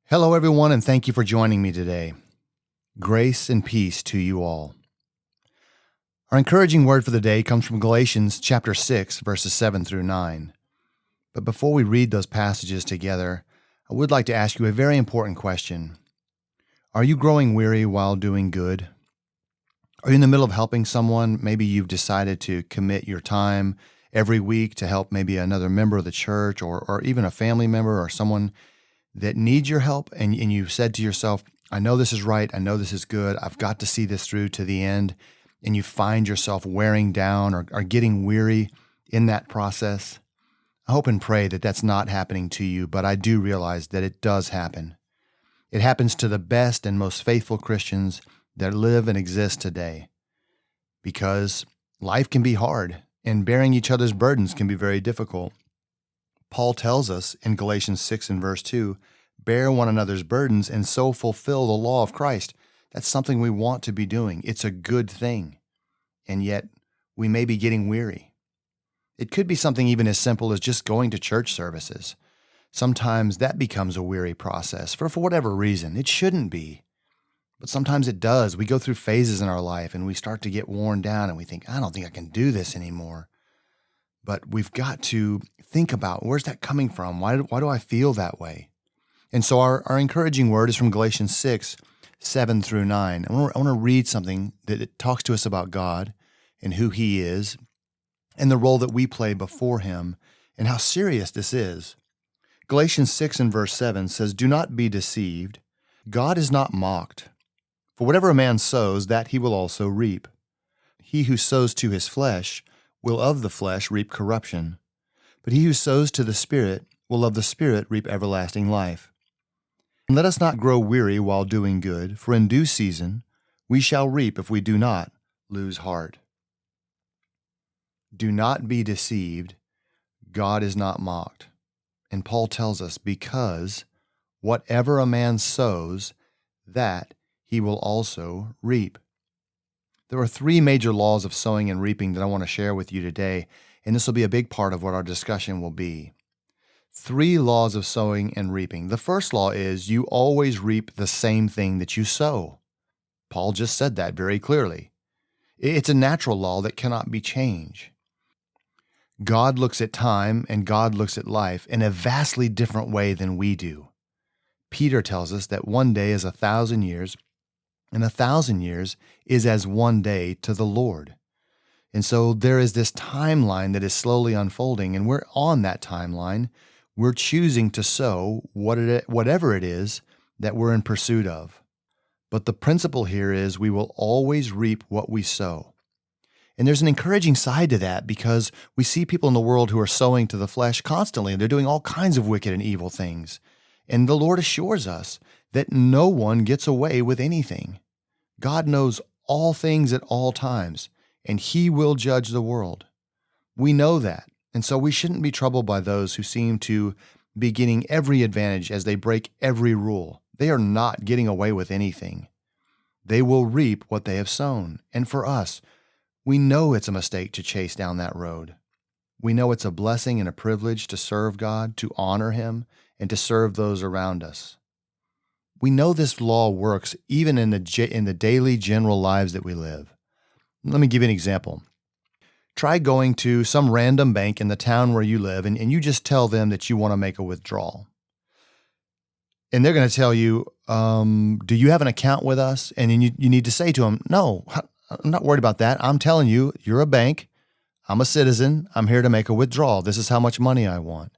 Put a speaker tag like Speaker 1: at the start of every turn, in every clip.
Speaker 1: Hello, everyone, and thank you for joining me today. Grace and peace to you all. Our encouraging word for the day comes from Galatians chapter 6, verses 7 through 9. But before we read those passages together, I would like to ask you a very important question. Are you growing weary while doing good? Are you in the middle of helping someone? Maybe you've decided to commit your time every week to help maybe another member of the church or even a family member or someone that needs your help, and you said to yourself, I know this is right, I know this is good, I've got to see this through to the end, and you find yourself wearing down or getting weary in that process. I hope and pray that that's not happening to you, but I do realize that it does happen. It happens to the best and most faithful Christians that live and exist today, because life can be hard, and bearing each other's burdens can be very difficult. Paul tells us in Galatians 6 and verse 2, bear one another's burdens and so fulfill the law of Christ. That's something we want to be doing. It's a good thing. And yet we may be getting weary. It could be something even as simple as just going to church services. Sometimes that becomes a weary process for whatever reason. It shouldn't be. But sometimes it does. We go through phases in our life and we start to get worn down and we think, I don't think I can do this anymore. But we've got to think about, where's that coming from? Why do I feel that way? And so our encouraging word is from Galatians 6, 7 through 9. I want to read something that it talks to us about God and who He is and the role that we play before Him and how serious this is. Galatians 6 and verse 7 says, do not be deceived. God is not mocked. For whatever a man sows, that he will also reap. He who sows to his flesh will of the flesh reap corruption, but he who sows to the Spirit will of the Spirit reap everlasting life. And let us not grow weary while doing good, for in due season we shall reap if we do not lose heart. Do not be deceived. God is not mocked. And Paul tells us, because whatever a man sows, that he will also reap. There are three major laws of sowing and reaping that I want to share with you today, and this will be a big part of what our discussion will be. Three laws of sowing and reaping. The first law is you always reap the same thing that you sow. Paul just said that very clearly. It's a natural law that cannot be changed. God looks at time and God looks at life in a vastly different way than we do. Peter tells us that one day is 1,000 years, and 1,000 years is as one day to the Lord. And so there is this timeline that is slowly unfolding, and we're on that timeline. We're choosing to sow whatever it is that we're in pursuit of. But the principle here is we will always reap what we sow. And there's an encouraging side to that, because we see people in the world who are sowing to the flesh constantly, and they're doing all kinds of wicked and evil things. And the Lord assures us that no one gets away with anything. God knows all things at all times, and He will judge the world. We know that, and so we shouldn't be troubled by those who seem to be getting every advantage as they break every rule. They are not getting away with anything. They will reap what they have sown. And for us, we know it's a mistake to chase down that road. We know it's a blessing and a privilege to serve God, to honor Him, and to serve those around us. We know this law works even in the daily general lives that we live. Let me give you an example. Try going to some random bank in the town where you live, and you just tell them that you want to make a withdrawal. And they're going to tell you, do you have an account with us? And then you need to say to them, no, I'm not worried about that. I'm telling you, you're a bank. I'm a citizen. I'm here to make a withdrawal. This is how much money I want.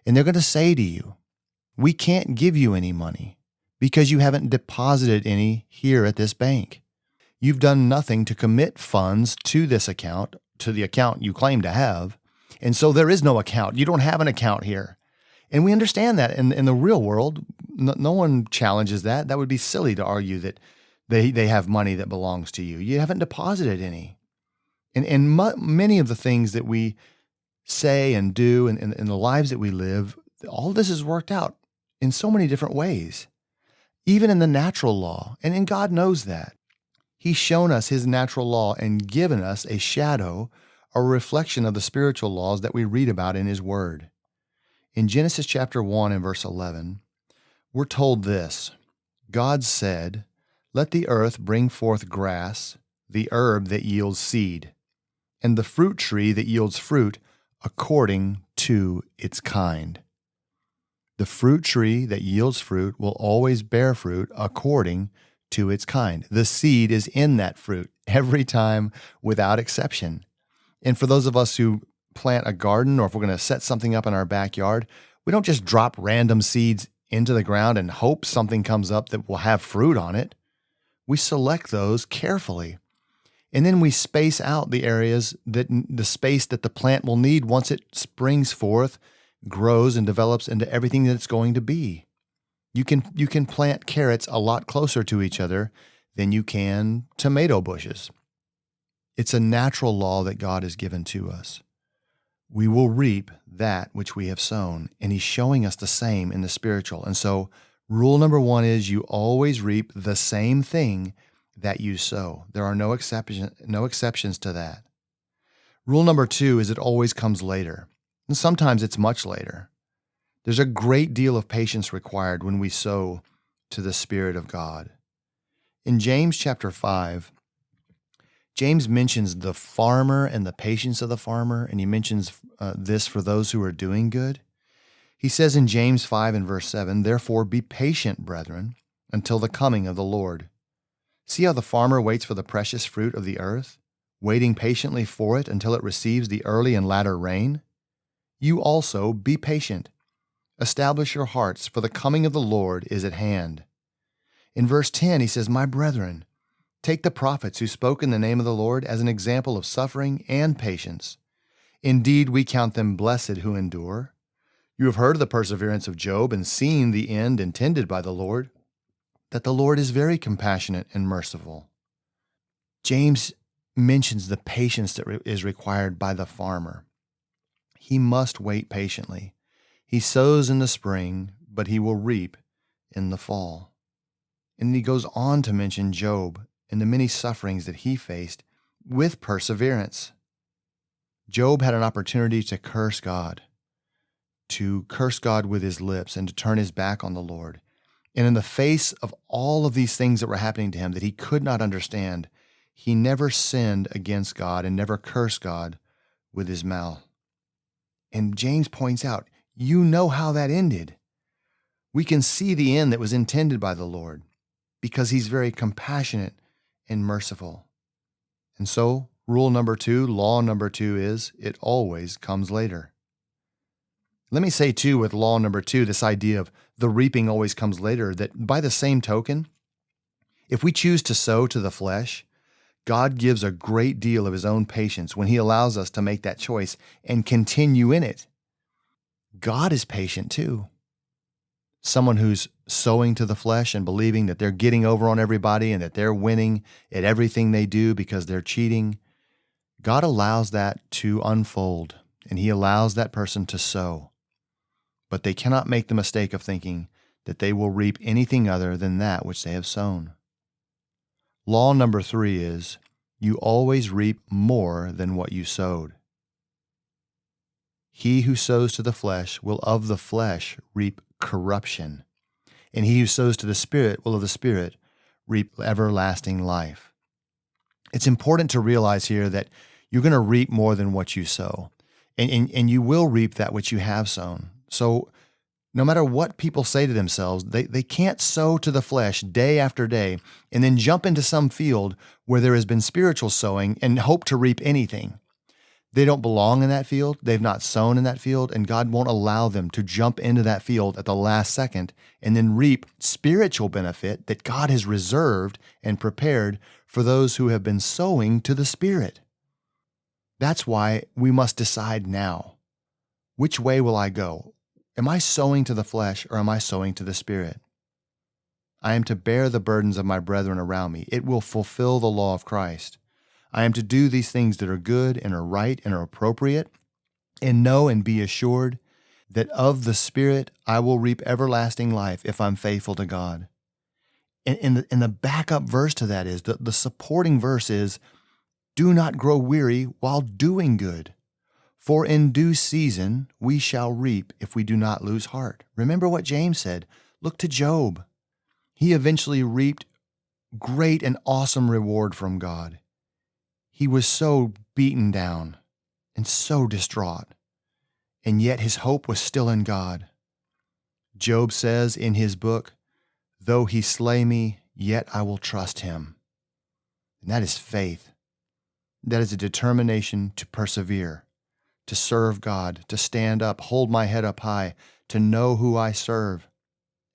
Speaker 1: And they're going to say to you, we can't give you any money because you haven't deposited any here at this bank. You've done nothing to commit funds to this account, to the account you claim to have, and so there is no account. You don't have an account here. And we understand that in the real world. No one challenges that. That would be silly to argue that they have money that belongs to you. You haven't deposited any. And many of the things that we say and do and the lives that we live, all this is worked out in so many different ways, even in the natural law. And God knows that. He's shown us His natural law and given us a shadow, a reflection of the spiritual laws that we read about in His Word. In Genesis chapter 1 and verse 11, We're told this: God said, "Let the earth bring forth grass, the herb that yields seed, and the fruit tree that yields fruit according to its kind." The fruit tree that yields fruit will always bear fruit according to its kind. The seed is in that fruit every time without exception. And for those of us who plant a garden, or if we're going to set something up in our backyard, we don't just drop random seeds into the ground and hope something comes up that will have fruit on it. We select those carefully. And then we space out the areas the space that the plant will need once it springs forth, grows, and develops into everything that it's going to be. You can plant carrots a lot closer to each other than you can tomato bushes. It's a natural law that God has given to us. We will reap that which we have sown, and He's showing us the same in the spiritual. And so rule number 1 is you always reap the same thing that you sow. There are no exceptions to that. Rule number 2 is it always comes later. And sometimes it's much later. There's a great deal of patience required when we sow to the Spirit of God. In James chapter 5, James mentions the farmer and the patience of the farmer, and he mentions this for those who are doing good. He says in James 5 and verse 7, "Therefore be patient, brethren, until the coming of the Lord. See how the farmer waits for the precious fruit of the earth, waiting patiently for it until it receives the early and latter rain? You also be patient. Establish your hearts, for the coming of the Lord is at hand." In verse 10, he says, "My brethren, take the prophets who spoke in the name of the Lord as an example of suffering and patience. Indeed, we count them blessed who endure. You have heard of the perseverance of Job and seen the end intended by the Lord, that the Lord is very compassionate and merciful." James mentions the patience that is required by the farmer. He must wait patiently. He sows in the spring, but he will reap in the fall. And he goes on to mention Job and the many sufferings that he faced with perseverance. Job had an opportunity to curse God with his lips and to turn his back on the Lord. And in the face of all of these things that were happening to him that he could not understand, he never sinned against God and never cursed God with his mouth. And James points out, you know how that ended. We can see the end that was intended by the Lord because He's very compassionate and merciful. And so, law number 2 is it always comes later. Let me say too, with law number 2, this idea of the reaping always comes later, that by the same token, if we choose to sow to the flesh, God gives a great deal of His own patience when He allows us to make that choice and continue in it. God is patient too. Someone who's sowing to the flesh and believing that they're getting over on everybody and that they're winning at everything they do because they're cheating, God allows that to unfold, and He allows that person to sow. But they cannot make the mistake of thinking that they will reap anything other than that which they have sown. Law number 3 is you always reap more than what you sowed. He who sows to the flesh will of the flesh reap corruption, and he who sows to the Spirit will of the Spirit reap everlasting life. It's important to realize here that you're going to reap more than what you sow, and you will reap that which you have sown. So no matter what people say to themselves, they can't sow to the flesh day after day and then jump into some field where there has been spiritual sowing and hope to reap anything. They don't belong in that field. They've not sown in that field, and God won't allow them to jump into that field at the last second and then reap spiritual benefit that God has reserved and prepared for those who have been sowing to the Spirit. That's why we must decide now, which way will I go? Am I sowing to the flesh or am I sowing to the Spirit? I am to bear the burdens of my brethren around me. It will fulfill the law of Christ. I am to do these things that are good and are right and are appropriate, and know and be assured that of the Spirit I will reap everlasting life if I'm faithful to God. And the backup verse to that is, the supporting verse is, do not grow weary while doing good, for in due season we shall reap if we do not lose heart. Remember what James said, Look to Job. He eventually reaped great and awesome reward from God. He was so beaten down and so distraught, and yet his hope was still in God. Job says in his book, "Though he slay me, yet I will trust him." And that is faith. That is a determination to persevere, to serve God, to stand up, hold my head up high, to know who I serve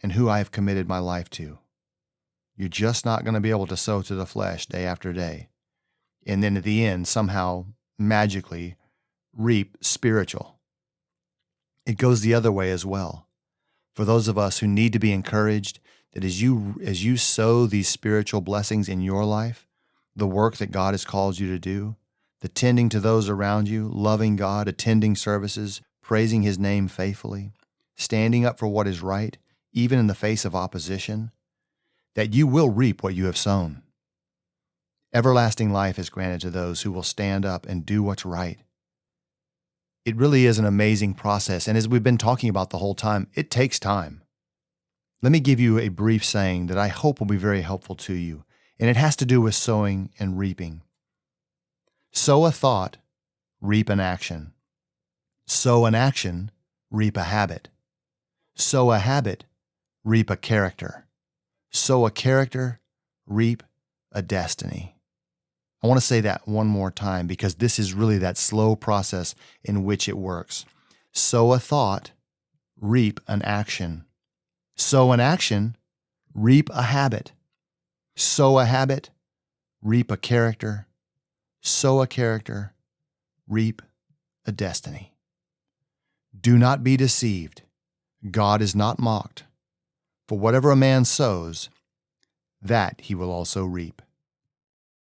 Speaker 1: and who I have committed my life to. You're just not going to be able to sow to the flesh day after day, and then at the end somehow magically reap spiritual. It goes the other way as well. For those of us who need to be encouraged, that as you sow these spiritual blessings in your life, the work that God has called you to do, the tending to those around you, loving God, attending services, praising His name faithfully, standing up for what is right, even in the face of opposition, that you will reap what you have sown. Everlasting life is granted to those who will stand up and do what's right. It really is an amazing process, and as we've been talking about the whole time, it takes time. Let me give you a brief saying that I hope will be very helpful to you, and it has to do with sowing and reaping. Sow a thought, reap an action. Sow an action, reap a habit. Sow a habit, reap a character. Sow a character, reap a destiny. I want to say that one more time because this is really that slow process in which it works. Sow a thought, reap an action. Sow an action, reap a habit. Sow a habit, reap a character. Sow a character, reap a destiny. Do not be deceived. God is not mocked. For whatever a man sows, that he will also reap.